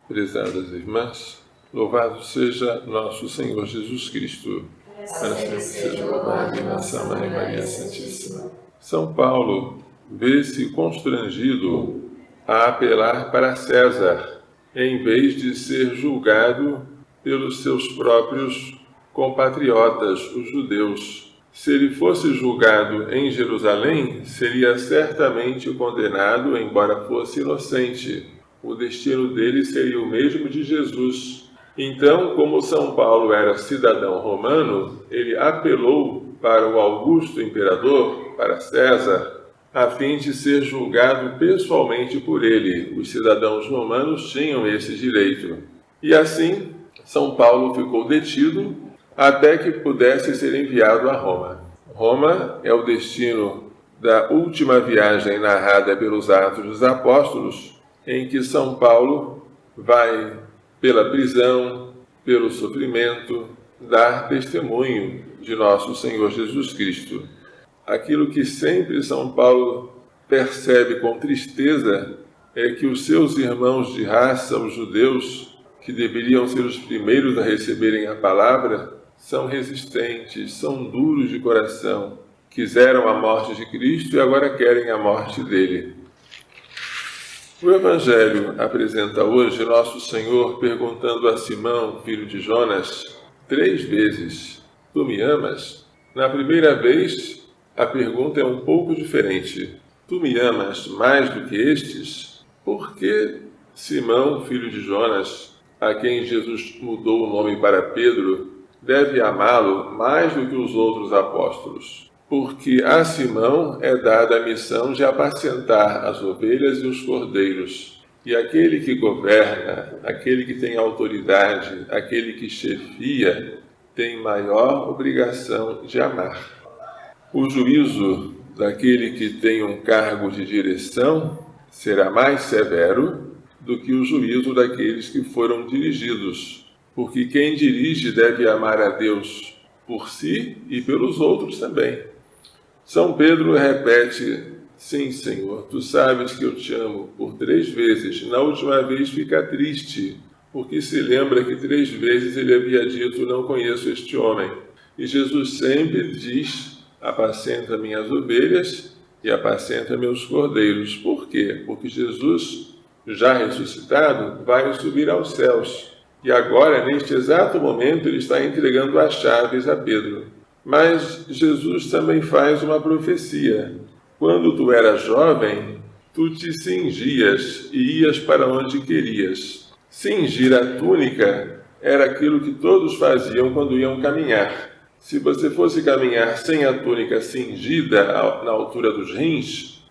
Prezadas irmãs, louvado seja nosso Senhor Jesus Cristo. Para sempre seja louvado e nossa Mãe Maria Santíssima. São Paulo vê-se constrangido a apelar para César, em vez de ser julgado pelos seus próprios compatriotas, os judeus. Se ele fosse julgado em Jerusalém, seria certamente condenado, embora fosse inocente. O destino dele seria o mesmo de Jesus. Então, como São Paulo era cidadão romano, ele apelou para o augusto imperador, para César, a fim de ser julgado pessoalmente por ele. Os cidadãos romanos tinham esse direito. E assim, São Paulo ficou detido até que pudesse ser enviado a Roma. Roma é o destino da última viagem narrada pelos Atos dos Apóstolos, em que São Paulo vai, pela prisão, pelo sofrimento, dar testemunho de nosso Senhor Jesus Cristo. Aquilo que sempre São Paulo percebe com tristeza é que os seus irmãos de raça, os judeus, que deveriam ser os primeiros a receberem a palavra, são resistentes, são duros de coração, quiseram a morte de Cristo e agora querem a morte dele. O Evangelho apresenta hoje nosso Senhor perguntando a Simão, filho de Jonas, 3 vezes: Tu me amas? Na primeira vez, a pergunta é um pouco diferente. Tu me amas mais do que estes? Por que Simão, filho de Jonas, a quem Jesus mudou o nome para Pedro, deve amá-lo mais do que os outros apóstolos? Porque a Simão é dada a missão de apacentar as ovelhas e os cordeiros. E aquele que governa, aquele que tem autoridade, aquele que chefia, tem maior obrigação de amar. O juízo daquele que tem um cargo de direção será mais severo do que o juízo daqueles que foram dirigidos, porque quem dirige deve amar a Deus por si e pelos outros também. São Pedro repete: Sim, Senhor, tu sabes que eu te amo, por 3 vezes. Na última vez fica triste, porque se lembra que 3 vezes ele havia dito: Não conheço este homem. E Jesus sempre diz: Apacenta minhas ovelhas e apacenta meus cordeiros. Por quê? Porque Jesus, já ressuscitado, vai subir aos céus. E agora, neste exato momento, ele está entregando as chaves a Pedro. Mas Jesus também faz uma profecia. Quando tu eras jovem, tu te cingias e ias para onde querias. Cingir a túnica era aquilo que todos faziam quando iam caminhar. Se você fosse caminhar sem a túnica cingida na altura dos rins,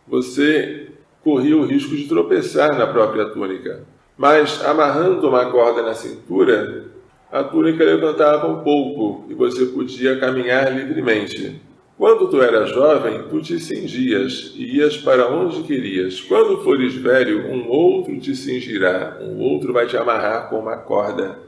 você corria o risco de tropeçar na própria túnica. Mas, amarrando uma corda na cintura, a túnica levantava um pouco e você podia caminhar livremente. Quando tu eras jovem, tu te cingias e ias para onde querias. Quando fores velho, um outro te cingirá, um outro vai te amarrar com uma corda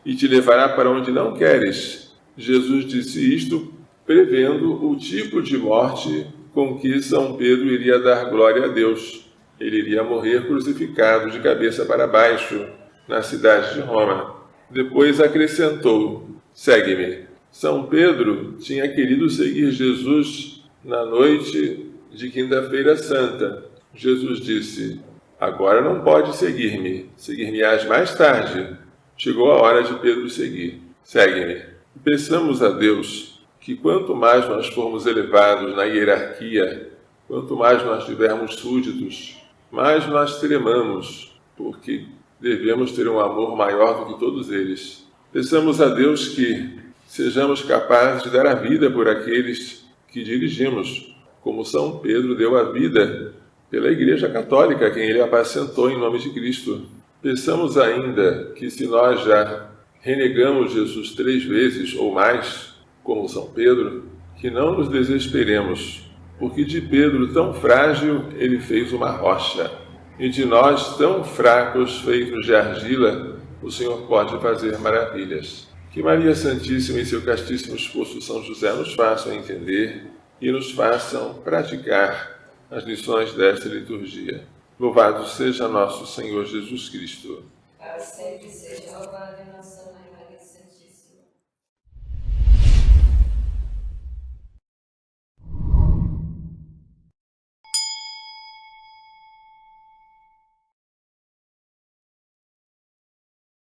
e te levará para onde não queres. Jesus disse isto prevendo o tipo de morte com que São Pedro iria dar glória a Deus. Ele iria morrer crucificado de cabeça para baixo na cidade de Roma. Depois acrescentou: Segue-me. São Pedro tinha querido seguir Jesus na noite de Quinta-feira Santa. Jesus disse: Agora não pode seguir-me. Seguir-me-ás mais tarde. Chegou a hora de Pedro seguir. Segue-me. Peçamos a Deus que quanto mais nós formos elevados na hierarquia, quanto mais nós tivermos súditos, mais nós tremamos, porque devemos ter um amor maior do que todos eles. Peçamos a Deus que sejamos capazes de dar a vida por aqueles que dirigimos, como São Pedro deu a vida pela Igreja Católica, quem ele apacentou em nome de Cristo. Peçamos ainda que, se nós já renegamos Jesus 3 vezes ou mais, como São Pedro, que não nos desesperemos, porque de Pedro tão frágil ele fez uma rocha, e de nós tão fracos, feitos de argila, o Senhor pode fazer maravilhas. Que Maria Santíssima e seu castíssimo esposo São José nos façam entender e nos façam praticar as lições desta liturgia. Louvado seja nosso Senhor Jesus Cristo. Para sempre seja louvado e nossa